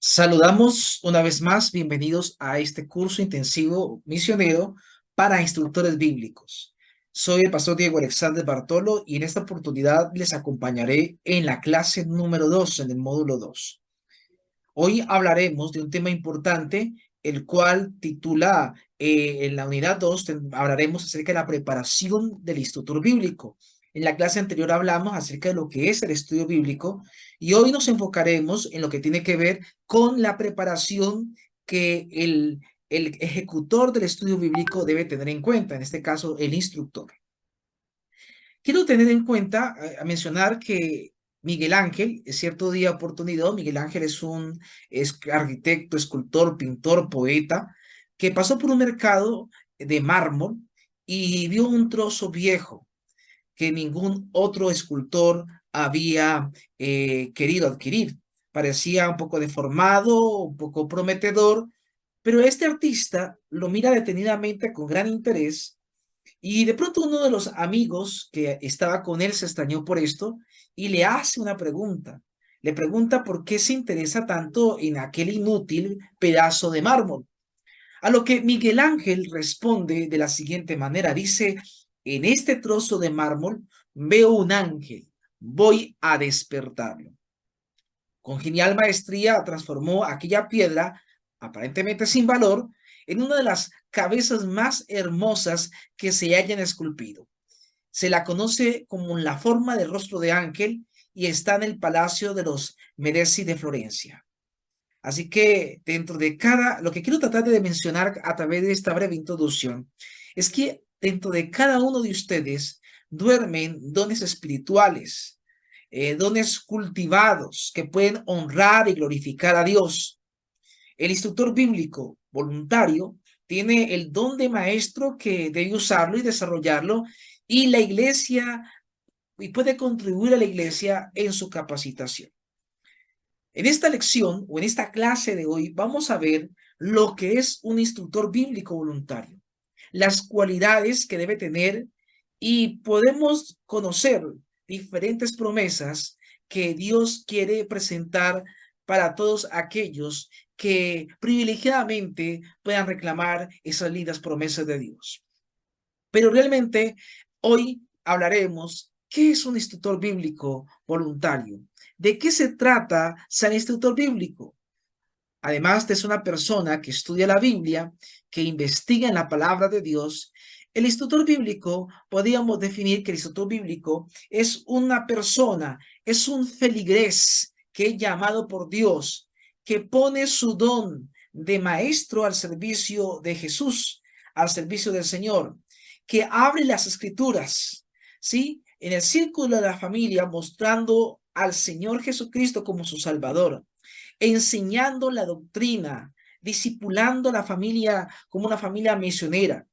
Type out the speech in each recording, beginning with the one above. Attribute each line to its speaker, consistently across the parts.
Speaker 1: Saludamos una vez más, bienvenidos a este curso intensivo misionero para instructores bíblicos. Soy el pastor Diego Alexander Bartolo y en esta oportunidad les acompañaré en la clase número 2, en el módulo 2. Hoy hablaremos de un tema importante, el cual titula, en la unidad 2, hablaremos acerca de la preparación del instructor bíblico. En la clase anterior hablamos acerca de lo que es el estudio bíblico y hoy nos enfocaremos en lo que tiene que ver con la preparación que el ejecutor del estudio bíblico debe tener en cuenta, en este caso el instructor. Quiero tener en cuenta, a mencionar que Miguel Ángel, cierto día oportunidad, Miguel Ángel es arquitecto, escultor, pintor, poeta, que pasó por un mercado de mármol y vio un trozo viejo que ningún otro escultor había querido adquirir. Parecía un poco deformado, un poco prometedor, pero este artista lo mira detenidamente con gran interés y de pronto uno de los amigos que estaba con él se extrañó por esto y le hace una pregunta. Le pregunta por qué se interesa tanto en aquel inútil pedazo de mármol. A lo que Miguel Ángel responde de la siguiente manera. Dice, en este trozo de mármol veo un ángel, voy a despertarlo. Con genial maestría transformó aquella piedra, aparentemente sin valor, en una de las cabezas más hermosas que se hayan esculpido. Se la conoce como la forma del rostro de ángel y está en el Palacio de los Medici de Florencia. Así que lo que quiero tratar de mencionar a través de esta breve introducción es que dentro de cada uno de ustedes duermen dones espirituales, dones cultivados que pueden honrar y glorificar a Dios. El instructor bíblico voluntario tiene el don de maestro que debe usarlo y desarrollarlo, y la iglesia y puede contribuir a la iglesia en su capacitación. En esta lección o en esta clase de hoy vamos a ver lo que es un instructor bíblico voluntario, las cualidades que debe tener, y podemos conocer diferentes promesas que Dios quiere presentar para todos aquellos que privilegiadamente puedan reclamar esas lindas promesas de Dios. Pero realmente hoy hablaremos qué es un instructor bíblico voluntario. ¿De qué se trata ser instructor bíblico? Además de ser una persona que estudia la Biblia, que investiga en la palabra de Dios, el instructor bíblico, podríamos definir que el instructor bíblico es una persona, es un feligrés que es llamado por Dios, que pone su don de maestro al servicio de Jesús, al servicio del Señor, que abre las escrituras, ¿sí? En el círculo de la familia, mostrando al Señor Jesucristo como su Salvador, enseñando la doctrina, discipulando a la familia como una familia misionera.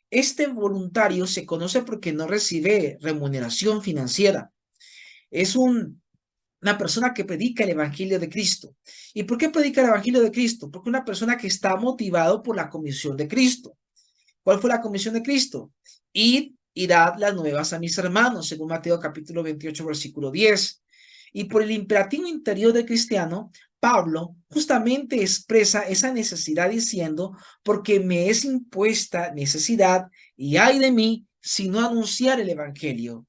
Speaker 1: Este voluntario se conoce porque no recibe remuneración financiera. Es una persona que predica el Evangelio de Cristo. ¿Y por qué predica el Evangelio de Cristo? Porque una persona que está motivado por la comisión de Cristo. ¿Cuál fue la comisión de Cristo? Id y dad las nuevas a mis hermanos, según Mateo capítulo 28, versículo 10. Y por el imperativo interior del cristiano, Pablo justamente expresa esa necesidad diciendo, porque me es impuesta necesidad y ay de mí si no anunciar el evangelio.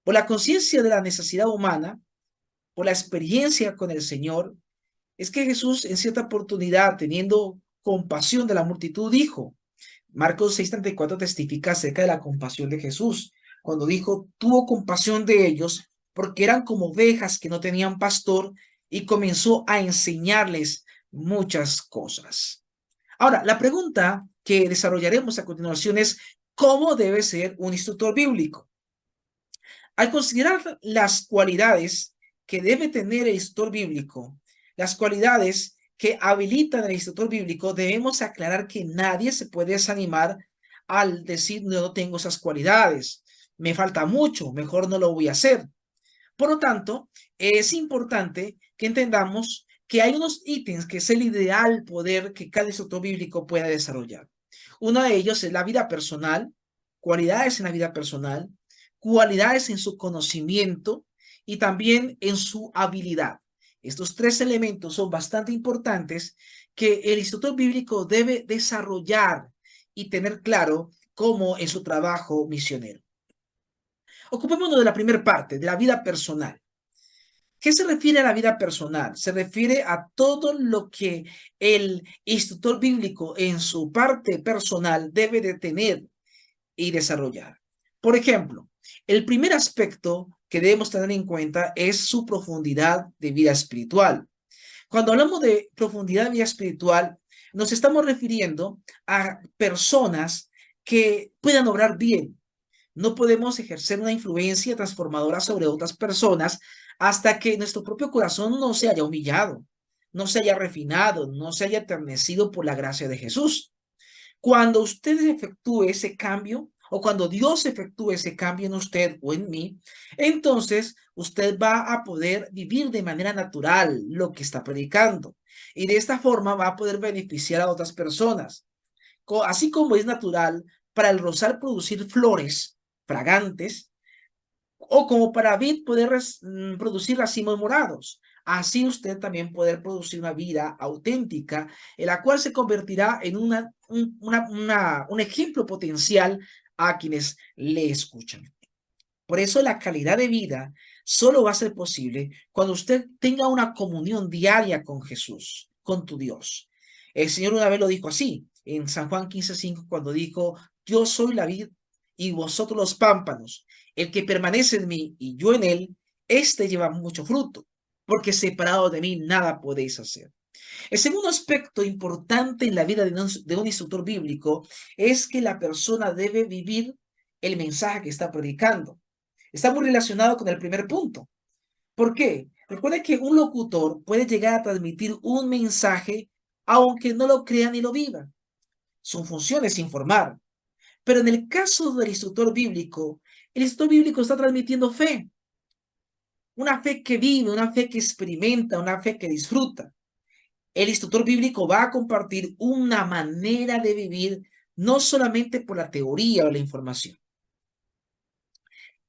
Speaker 1: Por la conciencia de la necesidad humana, por la experiencia con el Señor, es que Jesús en cierta oportunidad, teniendo compasión de la multitud, dijo, Marcos 6:34 testifica acerca de la compasión de Jesús, cuando dijo, tuvo compasión de ellos porque eran como ovejas que no tenían pastor, y comenzó a enseñarles muchas cosas. Ahora, la pregunta que desarrollaremos a continuación es, ¿cómo debe ser un instructor bíblico? Al considerar las cualidades que debe tener el instructor bíblico, las cualidades que habilitan al instructor bíblico, debemos aclarar que nadie se puede desanimar al decir no tengo esas cualidades, me falta mucho, mejor no lo voy a hacer. Por lo tanto, es importante que entendamos que hay unos ítems que es el ideal poder que cada instructor bíblico pueda desarrollar. Uno de ellos es la vida personal, cualidades en la vida personal, cualidades en su conocimiento y también en su habilidad. Estos tres elementos son bastante importantes que el instructor bíblico debe desarrollar y tener claro como en su trabajo misionero. Ocupémonos de la primera parte, de la vida personal. ¿Qué se refiere a la vida personal? Se refiere a todo lo que el instructor bíblico en su parte personal debe de tener y desarrollar. Por ejemplo, el primer aspecto que debemos tener en cuenta es su profundidad de vida espiritual. Cuando hablamos de profundidad de vida espiritual, nos estamos refiriendo a personas que puedan obrar bien. No podemos ejercer una influencia transformadora sobre otras personas hasta que nuestro propio corazón no se haya humillado, no se haya refinado, no se haya eternecido por la gracia de Jesús. Cuando usted efectúe ese cambio, o cuando Dios efectúe ese cambio en usted o en mí, entonces usted va a poder vivir de manera natural lo que está predicando. Y de esta forma va a poder beneficiar a otras personas. Así como es natural para el rosal producir flores fragantes, o como para vid poder producir racimos morados. Así usted también puede producir una vida auténtica, en la cual se convertirá en un ejemplo potencial a quienes le escuchan. Por eso la calidad de vida solo va a ser posible cuando usted tenga una comunión diaria con Jesús, con tu Dios. El Señor una vez lo dijo así, en San Juan 15:5, cuando dijo, yo soy la vid y vosotros los pámpanos. El que permanece en mí y yo en él, éste lleva mucho fruto, porque separado de mí nada podéis hacer. El segundo aspecto importante en la vida de un instructor bíblico es que la persona debe vivir el mensaje que está predicando. Está muy relacionado con el primer punto. ¿Por qué? Recuerda que un locutor puede llegar a transmitir un mensaje aunque no lo crea ni lo viva. Su función es informar. Pero en el caso del instructor bíblico, el instructor bíblico está transmitiendo fe. Una fe que vive, una fe que experimenta, una fe que disfruta. El instructor bíblico va a compartir una manera de vivir, no solamente por la teoría o la información.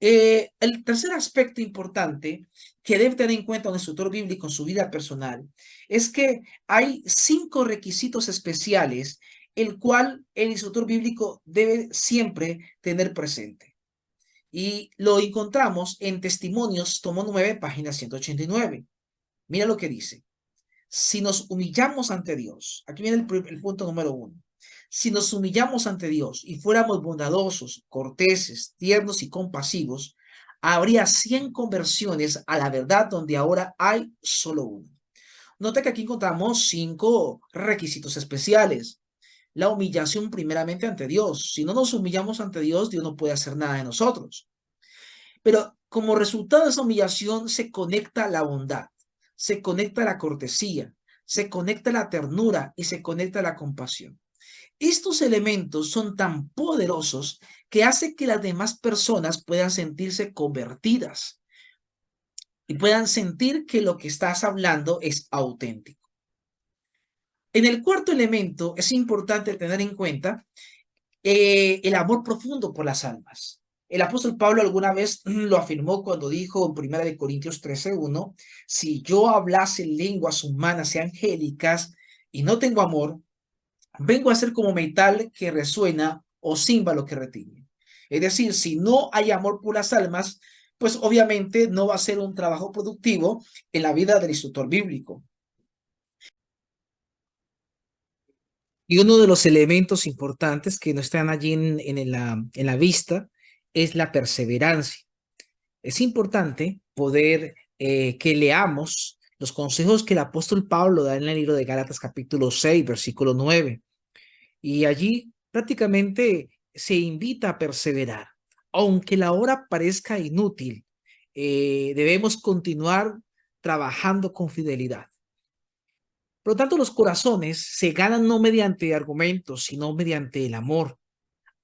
Speaker 1: El tercer aspecto importante que debe tener en cuenta un instructor bíblico en su vida personal es que hay 5 requisitos especiales el cual el instructor bíblico debe siempre tener presente. Y lo encontramos en Testimonios, tomo 9, página 189. Mira lo que dice. Si nos humillamos ante Dios, aquí viene el punto número 1. Si nos humillamos ante Dios y fuéramos bondadosos, corteses, tiernos y compasivos, habría 100 conversiones a la verdad donde ahora hay solo una. Nota que aquí encontramos 5 requisitos especiales. La humillación primeramente ante Dios. Si no nos humillamos ante Dios, Dios no puede hacer nada de nosotros. Pero como resultado de esa humillación se conecta la bondad, se conecta la cortesía, se conecta la ternura y se conecta la compasión. Estos elementos son tan poderosos que hace que las demás personas puedan sentirse convertidas y puedan sentir que lo que estás hablando es auténtico. En el cuarto elemento es importante tener en cuenta el amor profundo por las almas. El apóstol Pablo alguna vez lo afirmó cuando dijo en 1 Corintios 13:1, si yo hablase lenguas humanas y angélicas y no tengo amor, vengo a ser como metal que resuena o címbalo que retiñe. Es decir, si no hay amor por las almas, pues obviamente no va a ser un trabajo productivo en la vida del instructor bíblico. Y uno de los elementos importantes que no están allí en la vista es la perseverancia. Es importante poder que leamos los consejos que el apóstol Pablo da en el libro de Gálatas capítulo 6, versículo 9. Y allí prácticamente se invita a perseverar. Aunque la hora parezca inútil, debemos continuar trabajando con fidelidad. Por lo tanto, los corazones se ganan no mediante argumentos, sino mediante el amor.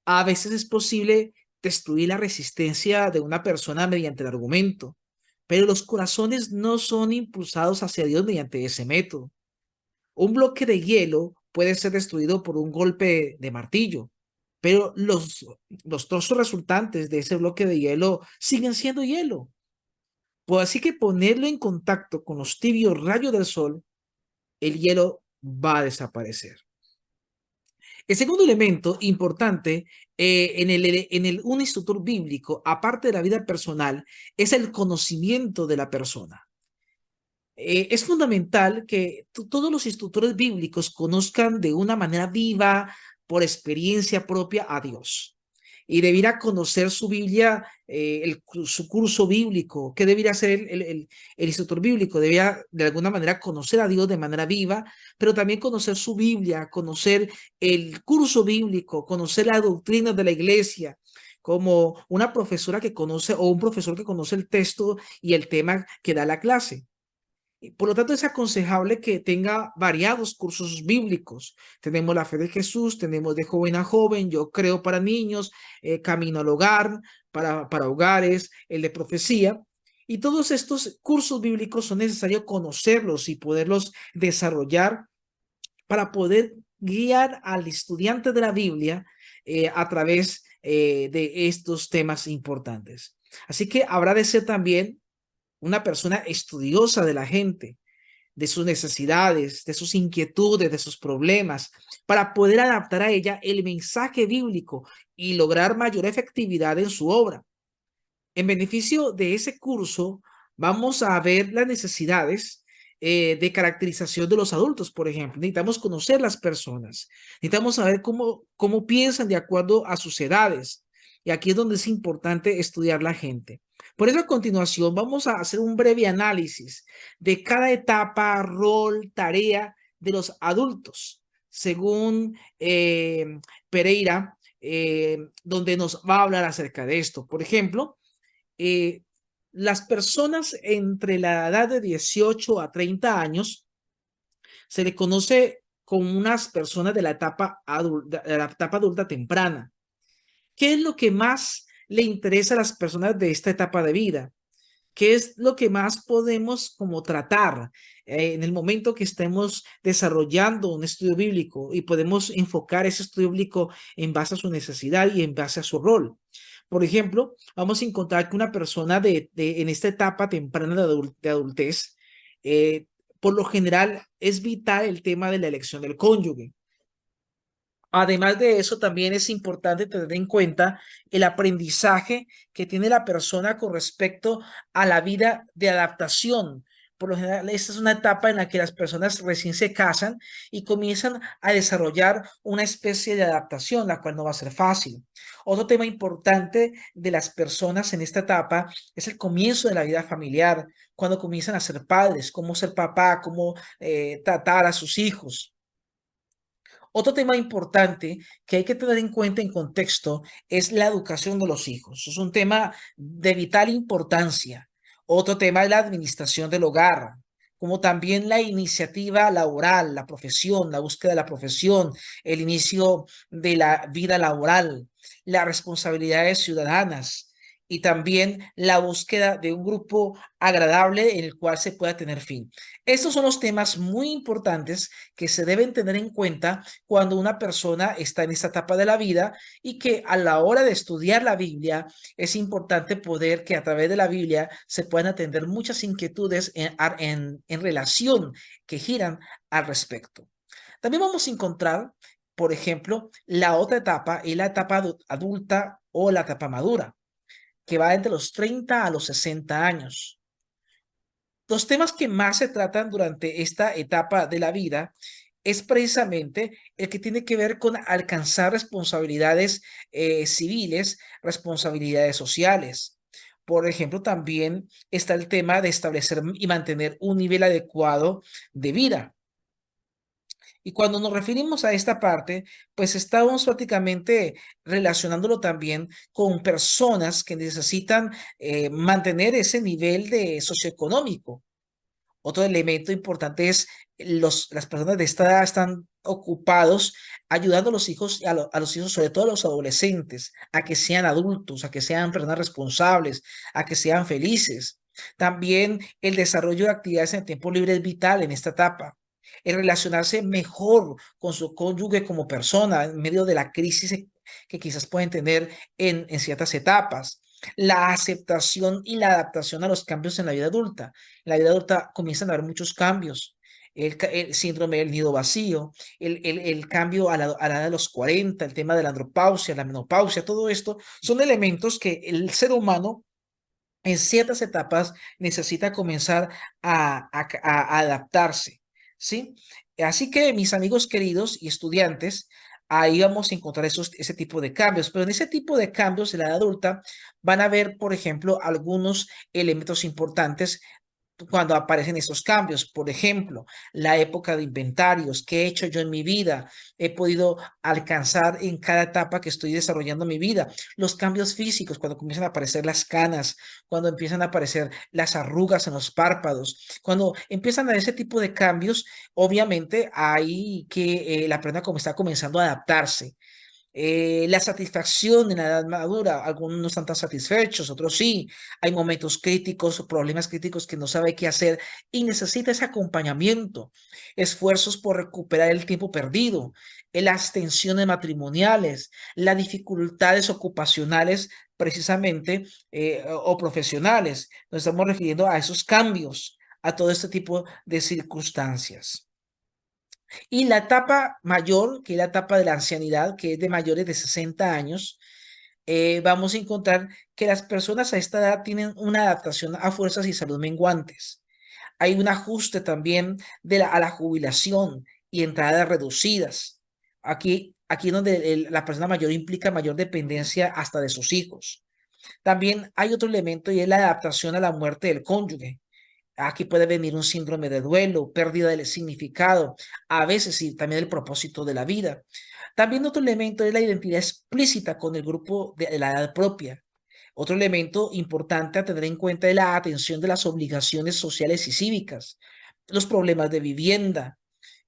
Speaker 1: A veces es posible destruir la resistencia de una persona mediante el argumento, pero los corazones no son impulsados hacia Dios mediante ese método. Un bloque de hielo puede ser destruido por un golpe de martillo, pero los trozos resultantes de ese bloque de hielo siguen siendo hielo. Pues así que ponerlo en contacto con los tibios rayos del sol, el hielo va a desaparecer. El segundo elemento importante un instructor bíblico, aparte de la vida personal, es el conocimiento de la persona. Es fundamental que todos los instructores bíblicos conozcan de una manera viva, por experiencia propia, a Dios. Y debiera conocer su Biblia, su curso bíblico. ¿Qué debería hacer el instructor bíblico? Debería de alguna manera conocer a Dios de manera viva, pero también conocer su Biblia, conocer el curso bíblico, conocer la doctrina de la iglesia, como una profesora que conoce o un profesor que conoce el texto y el tema que da la clase. Por lo tanto, es aconsejable que tenga variados cursos bíblicos. Tenemos la fe de Jesús, tenemos de joven a joven, yo creo para niños, camino al hogar, para hogares, el de profecía. Y todos estos cursos bíblicos son necesarios conocerlos y poderlos desarrollar para poder guiar al estudiante de la Biblia a través de estos temas importantes. Así que habrá de ser también una persona estudiosa de la gente, de sus necesidades, de sus inquietudes, de sus problemas, para poder adaptar a ella el mensaje bíblico y lograr mayor efectividad en su obra. En beneficio de ese curso, vamos a ver las necesidades de caracterización de los adultos, por ejemplo. Necesitamos conocer las personas, necesitamos saber cómo piensan de acuerdo a sus edades. Y aquí es donde es importante estudiar la gente. Por eso a continuación vamos a hacer un breve análisis de cada etapa, rol, tarea de los adultos, según Pereira, donde nos va a hablar acerca de esto. Por ejemplo, eh, las personas entre la edad de 18 a 30 años se le conoce como unas personas de la etapa adulta temprana. ¿Qué es lo que más le interesa a las personas de esta etapa de vida? ¿Qué es lo que más podemos como tratar en el momento que estemos desarrollando un estudio bíblico y podemos enfocar ese estudio bíblico en base a su necesidad y en base a su rol? Por ejemplo, vamos a encontrar que una persona en esta etapa temprana de adultez, eh, por lo general es vital el tema de la elección del cónyuge. Además de eso, también es importante tener en cuenta el aprendizaje que tiene la persona con respecto a la vida de adaptación. Por lo general, esta es una etapa en la que las personas recién se casan y comienzan a desarrollar una especie de adaptación, la cual no va a ser fácil. Otro tema importante de las personas en esta etapa es el comienzo de la vida familiar, cuando comienzan a ser padres, cómo ser papá, cómo tratar a sus hijos. Otro tema importante que hay que tener en cuenta en contexto es la educación de los hijos. Es un tema de vital importancia. Otro tema es la administración del hogar, como también la iniciativa laboral, la profesión, la búsqueda de la profesión, el inicio de la vida laboral, las responsabilidades ciudadanas y también la búsqueda de un grupo agradable en el cual se pueda tener fin. Estos son los temas muy importantes que se deben tener en cuenta cuando una persona está en esta etapa de la vida y que a la hora de estudiar la Biblia es importante poder que a través de la Biblia se puedan atender muchas inquietudes en relación que giran al respecto. También vamos a encontrar, por ejemplo, la otra etapa y la etapa adulta o la etapa madura, que va entre los 30 a los 60 años. Los temas que más se tratan durante esta etapa de la vida es precisamente el que tiene que ver con alcanzar responsabilidades civiles, responsabilidades sociales. Por ejemplo, también está el tema de establecer y mantener un nivel adecuado de vida. Y cuando nos referimos a esta parte, pues estamos prácticamente relacionándolo también con personas que necesitan mantener ese nivel de socioeconómico. Otro elemento importante es las personas de esta edad están ocupados ayudando a los hijos, a los hijos, sobre todo a los adolescentes, a que sean adultos, a que sean personas responsables, a que sean felices. También el desarrollo de actividades en tiempo libre es vital en esta etapa. El relacionarse mejor con su cónyuge como persona en medio de la crisis que quizás pueden tener en ciertas etapas. La aceptación y la adaptación a los cambios en la vida adulta. En la vida adulta comienzan a haber muchos cambios. El síndrome del nido vacío, el cambio a la edad de los 40, el tema de la andropausia, la menopausia, todo esto son elementos que el ser humano en ciertas etapas necesita comenzar a adaptarse, ¿sí? Así que mis amigos queridos y estudiantes, ahí vamos a encontrar ese tipo de cambios, pero en ese tipo de cambios en la edad adulta van a ver, por ejemplo, algunos elementos importantes cuando aparecen esos cambios. Por ejemplo, la época de inventarios, qué he hecho yo en mi vida, he podido alcanzar en cada etapa que estoy desarrollando mi vida. Los cambios físicos, cuando comienzan a aparecer las canas, cuando empiezan a aparecer las arrugas en los párpados, cuando empiezan a ese tipo de cambios, obviamente hay que la persona como está comenzando a adaptarse. La satisfacción en la edad madura, algunos no están tan satisfechos, otros sí. Hay momentos críticos o problemas críticos que no sabe qué hacer y necesita ese acompañamiento, esfuerzos por recuperar el tiempo perdido, las tensiones matrimoniales, las dificultades ocupacionales precisamente o profesionales. Nos estamos refiriendo a esos cambios, a todo este tipo de circunstancias. Y la etapa mayor, que es la etapa de la ancianidad, que es de mayores de 60 años, vamos a encontrar que las personas a esta edad tienen una adaptación a fuerzas y salud menguantes. Hay un ajuste también a la jubilación y entradas reducidas. Aquí donde la persona mayor implica mayor dependencia hasta de sus hijos. También hay otro elemento y es la adaptación a la muerte del cónyuge. Aquí puede venir un síndrome de duelo, pérdida del significado, a veces y también el propósito de la vida. También otro elemento es la identidad explícita con el grupo de la edad propia. Otro elemento importante a tener en cuenta es la atención de las obligaciones sociales y cívicas, los problemas de vivienda.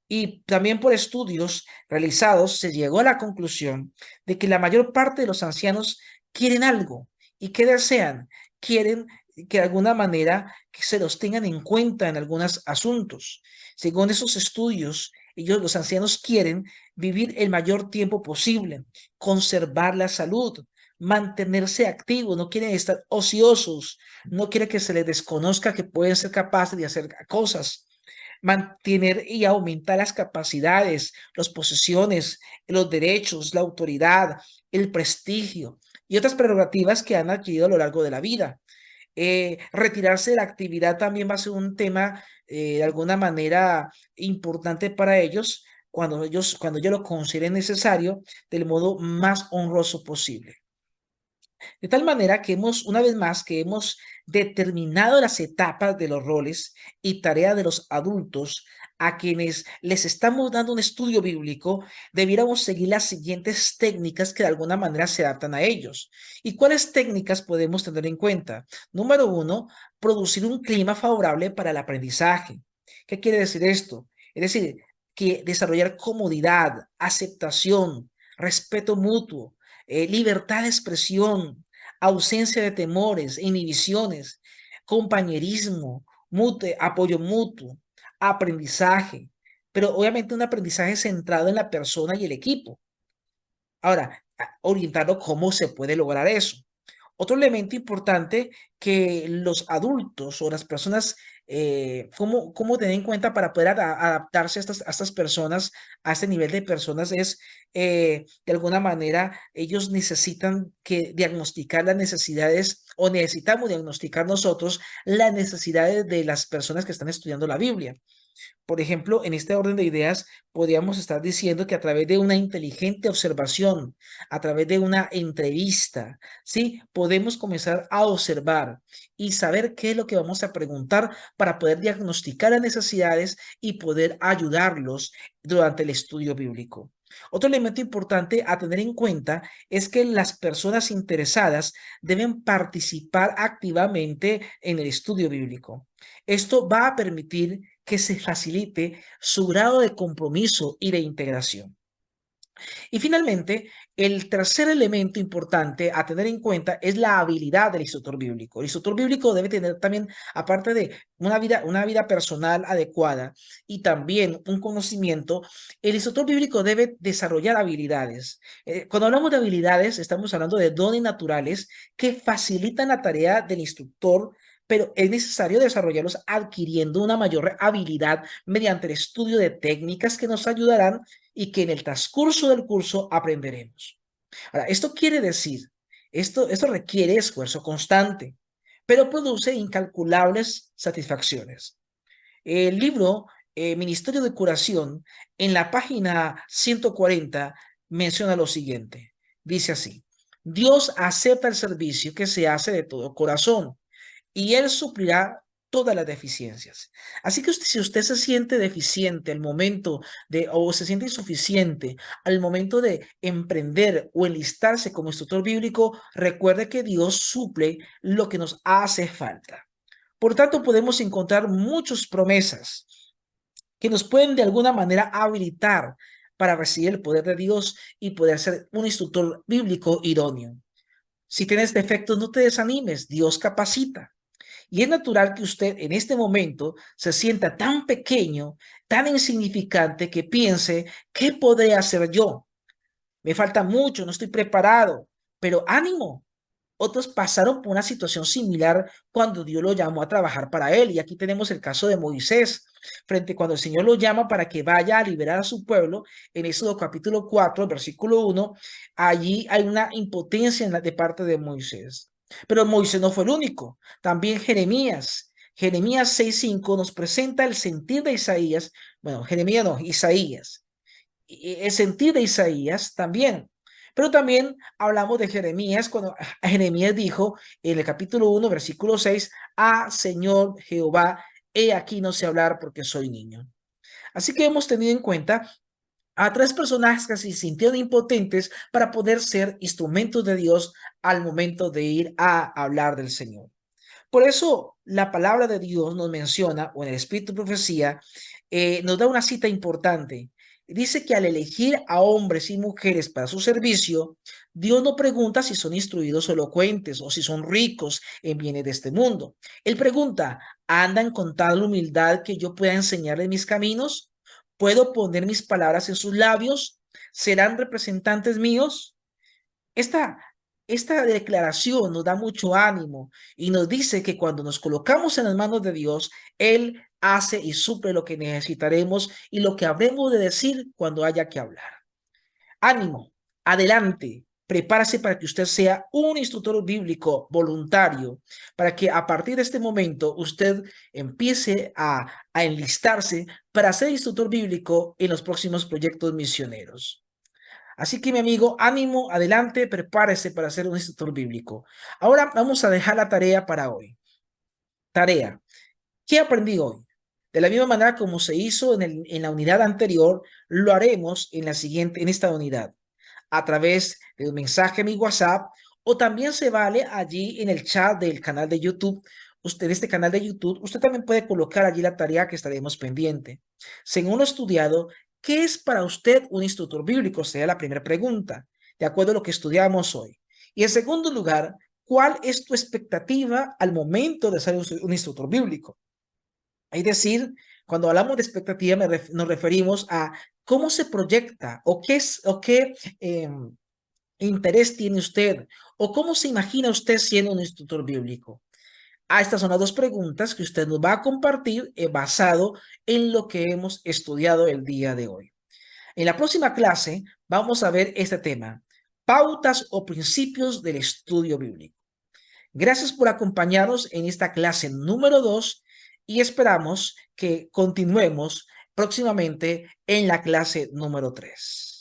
Speaker 1: Y también por estudios realizados se llegó a la conclusión de que la mayor parte de los ancianos quieren algo. ¿Y qué desean? Quieren que de alguna manera que se los tengan en cuenta en algunos asuntos. Según esos estudios, los ancianos quieren vivir el mayor tiempo posible, conservar la salud, mantenerse activos, no quieren estar ociosos, no quieren que se les desconozca que pueden ser capaces de hacer cosas, mantener y aumentar las capacidades, las posesiones, los derechos, la autoridad, el prestigio y otras prerrogativas que han adquirido a lo largo de la vida. Retirarse de la actividad también va a ser un tema de alguna manera importante para ellos cuando ellos lo consideren necesario del modo más honroso posible. De tal manera que una vez más, que hemos determinado las etapas de los roles y tareas de los adultos a quienes les estamos dando un estudio bíblico, debiéramos seguir las siguientes técnicas que de alguna manera se adaptan a ellos. ¿Y cuáles técnicas podemos tener en cuenta? Número uno, producir un clima favorable para el aprendizaje. ¿Qué quiere decir esto? Es decir, que desarrollar comodidad, aceptación, respeto mutuo, libertad de expresión, ausencia de temores, inhibiciones, compañerismo, apoyo mutuo, aprendizaje, pero obviamente un aprendizaje centrado en la persona y el equipo. Ahora, orientando cómo se puede lograr eso. Otro elemento importante que los adultos o las personas, cómo tener en cuenta para poder adaptarse a estas personas, a este nivel de personas, es de alguna manera, ellos necesitan que diagnosticar las necesidades o necesitamos diagnosticar nosotros las necesidades de las personas que están estudiando la Biblia. Por ejemplo, en este orden de ideas, podríamos estar diciendo que a través de una inteligente observación, a través de una entrevista, ¿sí? Podemos comenzar a observar y saber qué es lo que vamos a preguntar para poder diagnosticar las necesidades y poder ayudarlos durante el estudio bíblico. Otro elemento importante a tener en cuenta es que las personas interesadas deben participar activamente en el estudio bíblico. Esto va a permitir que se facilite su grado de compromiso y de integración. Y finalmente, el tercer elemento importante a tener en cuenta es la habilidad del instructor bíblico. El instructor bíblico debe tener también, aparte de una vida personal adecuada y también un conocimiento, el instructor bíblico debe desarrollar habilidades. Cuando hablamos de habilidades, estamos hablando de dones naturales que facilitan la tarea del instructor, pero es necesario desarrollarlos adquiriendo una mayor habilidad mediante el estudio de técnicas que nos ayudarán y que en el transcurso del curso aprenderemos. Ahora, esto quiere decir, esto requiere esfuerzo constante, pero produce incalculables satisfacciones. El libro Ministerio de Curación, en la página 140, menciona lo siguiente. Dice así: Dios acepta el servicio que se hace de todo corazón y Él suplirá todas las deficiencias. Así que si usted se siente deficiente al momento o se siente insuficiente al momento de emprender o enlistarse como instructor bíblico, recuerde que Dios suple lo que nos hace falta. Por tanto, podemos encontrar muchas promesas que nos pueden de alguna manera habilitar para recibir el poder de Dios y poder ser un instructor bíblico idóneo. Si tienes defectos, no te desanimes, Dios capacita. Y es natural que usted en este momento se sienta tan pequeño, tan insignificante, que piense, ¿qué podré hacer yo? Me falta mucho, no estoy preparado, pero ánimo. Otros pasaron por una situación similar cuando Dios lo llamó a trabajar para él. Y aquí tenemos el caso de Moisés, frente cuando el Señor lo llama para que vaya a liberar a su pueblo, en Éxodo capítulo 4, versículo 1, allí hay una impotencia de parte de Moisés. Pero Moisés no fue el único, también Jeremías. Jeremías 6:5 nos presenta el sentir de Isaías, bueno, Jeremías no, Isaías, el sentir de Isaías también. Pero también hablamos de Jeremías cuando Jeremías dijo en el capítulo 1, versículo 6, Señor Jehová, he aquí no sé hablar porque soy niño. Así que hemos tenido en cuenta a tres personajes que se sintieron impotentes para poder ser instrumentos de Dios al momento de ir a hablar del Señor. Por eso la palabra de Dios nos menciona, o en el Espíritu de Profecía, nos da una cita importante. Dice que al elegir a hombres y mujeres para su servicio, Dios no pregunta si son instruidos o elocuentes o si son ricos en bienes de este mundo. Él pregunta, ¿andan con tal humildad que yo pueda enseñarles mis caminos? ¿Puedo poner mis palabras en sus labios? ¿Serán representantes míos? Esta, esta declaración nos da mucho ánimo y nos dice que cuando nos colocamos en las manos de Dios, Él hace y suple lo que necesitaremos y lo que habremos de decir cuando haya que hablar. Ánimo, adelante, prepárese para que usted sea un instructor bíblico voluntario, para que a partir de este momento usted empiece a enlistarse para ser instructor bíblico en los próximos proyectos misioneros. Así que mi amigo, ánimo, adelante, prepárese para ser un instructor bíblico. Ahora vamos a dejar la tarea para hoy. Tarea. ¿Qué aprendí hoy? De la misma manera como se hizo en la unidad anterior, lo haremos en esta unidad, a través de un mensaje a mi WhatsApp, o también se vale allí en el chat del canal de YouTube. Usted, este canal de YouTube, usted también puede colocar allí la tarea que estaremos pendiente. Según lo estudiado, ¿qué es para usted un instructor bíblico? Sería la primera pregunta, de acuerdo a lo que estudiamos hoy. Y en segundo lugar, ¿cuál es tu expectativa al momento de ser un instructor bíblico? Es decir, cuando hablamos de expectativa nos referimos a cómo se proyecta o qué interés tiene usted o cómo se imagina usted siendo un instructor bíblico. Estas son las dos preguntas que usted nos va a compartir basado en lo que hemos estudiado el día de hoy. En la próxima clase vamos a ver este tema, pautas o principios del estudio bíblico. Gracias por acompañarnos en esta clase número 2 y esperamos que continuemos próximamente en la clase número 3.